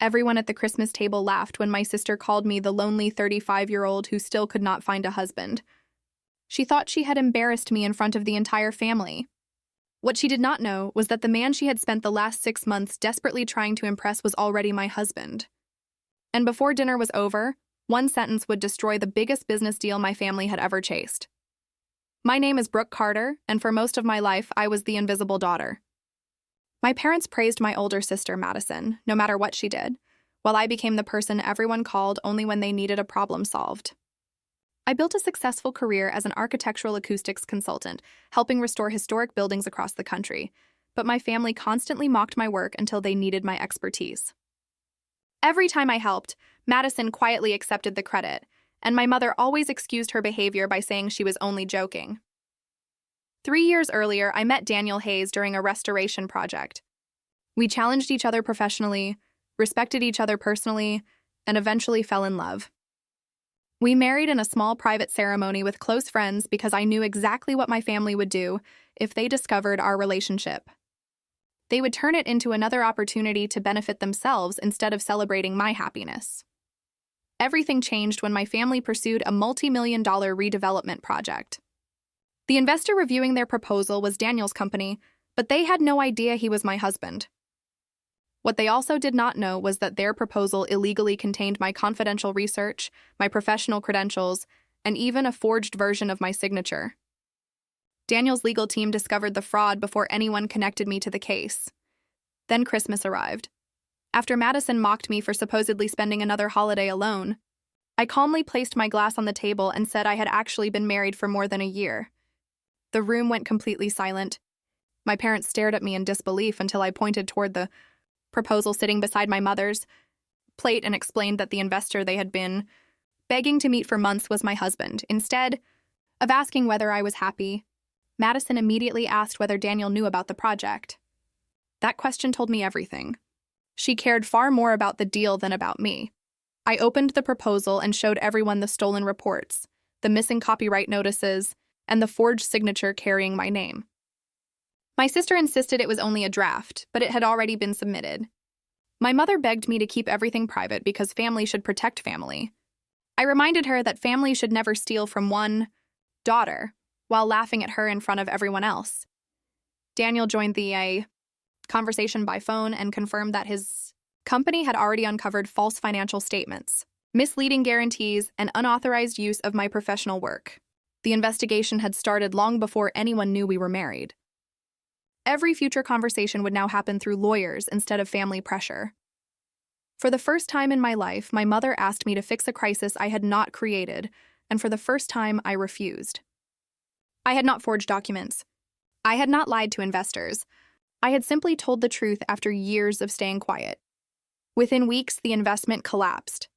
Everyone at the Christmas table laughed when my sister called me the lonely 35-year-old who still could not find a husband. She thought she had embarrassed me in front of the entire family. What she did not know was that the man she had spent the last 6 months desperately trying to impress was already my husband. And before dinner was over, one sentence would destroy the biggest business deal my family had ever chased. My name is Brooke Carter, and for most of my life, I was the invisible daughter. My parents praised my older sister, Madison, no matter what she did, while I became the person everyone called only when they needed a problem solved. I built a successful career as an architectural acoustics consultant, helping restore historic buildings across the country, but my family constantly mocked my work until they needed my expertise. Every time I helped, Madison quietly accepted the credit, and my mother always excused her behavior by saying she was only joking. 3 years earlier, I met Daniel Hayes during a restoration project. We challenged each other professionally, respected each other personally, and eventually fell in love. We married in a small private ceremony with close friends because I knew exactly what my family would do if they discovered our relationship. They would turn it into another opportunity to benefit themselves instead of celebrating my happiness. Everything changed when my family pursued a multi-million-dollar redevelopment project. The investor reviewing their proposal was Daniel's company, but they had no idea he was my husband. What they also did not know was that their proposal illegally contained my confidential research, my professional credentials, and even a forged version of my signature. Daniel's legal team discovered the fraud before anyone connected me to the case. Then Christmas arrived. After Madison mocked me for supposedly spending another holiday alone, I calmly placed my glass on the table and said I had actually been married for more than a year. The room went completely silent. My parents stared at me in disbelief until I pointed toward the proposal sitting beside my mother's plate and explained that the investor they had been begging to meet for months was my husband. Instead of asking whether I was happy, Madison immediately asked whether Daniel knew about the project. That question told me everything. She cared far more about the deal than about me. I opened the proposal and showed everyone the stolen reports, the missing copyright notices, and the forged signature carrying my name. My sister insisted it was only a draft, but it had already been submitted. My mother begged me to keep everything private because family should protect family. I reminded her that family should never steal from one daughter, while laughing at her in front of everyone else. Daniel joined the conversation by phone and confirmed that his company had already uncovered false financial statements, misleading guarantees, and unauthorized use of my professional work. The investigation had started long before anyone knew we were married. Every future conversation would now happen through lawyers instead of family pressure. For the first time in my life, my mother asked me to fix a crisis I had not created, and for the first time, I refused. I had not forged documents. I had not lied to investors. I had simply told the truth after years of staying quiet. Within weeks, the investment collapsed.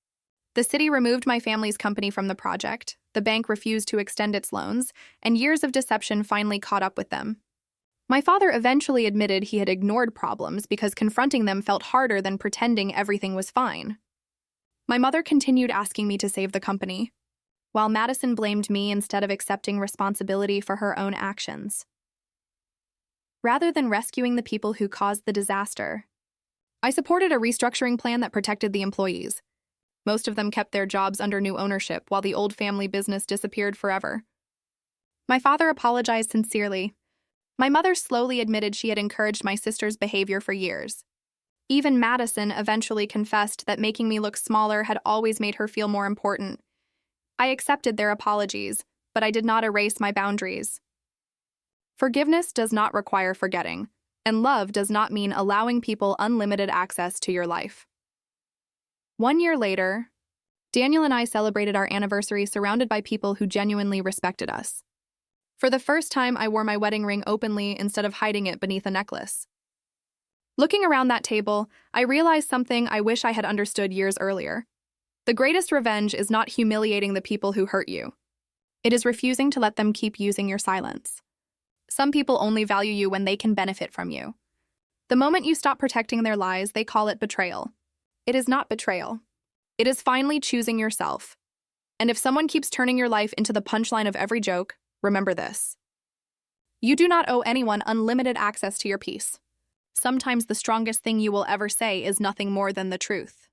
The city removed my family's company from the project, the bank refused to extend its loans, and years of deception finally caught up with them. My father eventually admitted he had ignored problems because confronting them felt harder than pretending everything was fine. My mother continued asking me to save the company, while Madison blamed me instead of accepting responsibility for her own actions. Rather than rescuing the people who caused the disaster, I supported a restructuring plan that protected the employees. Most of them kept their jobs under new ownership while the old family business disappeared forever. My father apologized sincerely. My mother slowly admitted she had encouraged my sister's behavior for years. Even Madison eventually confessed that making me look smaller had always made her feel more important. I accepted their apologies, but I did not erase my boundaries. Forgiveness does not require forgetting, and love does not mean allowing people unlimited access to your life. 1 year later, Daniel and I celebrated our anniversary surrounded by people who genuinely respected us. For the first time, I wore my wedding ring openly instead of hiding it beneath a necklace. Looking around that table, I realized something I wish I had understood years earlier. The greatest revenge is not humiliating the people who hurt you. It is refusing to let them keep using your silence. Some people only value you when they can benefit from you. The moment you stop protecting their lies, they call it betrayal. It is not betrayal. It is finally choosing yourself. And if someone keeps turning your life into the punchline of every joke, remember this. You do not owe anyone unlimited access to your peace. Sometimes the strongest thing you will ever say is nothing more than the truth.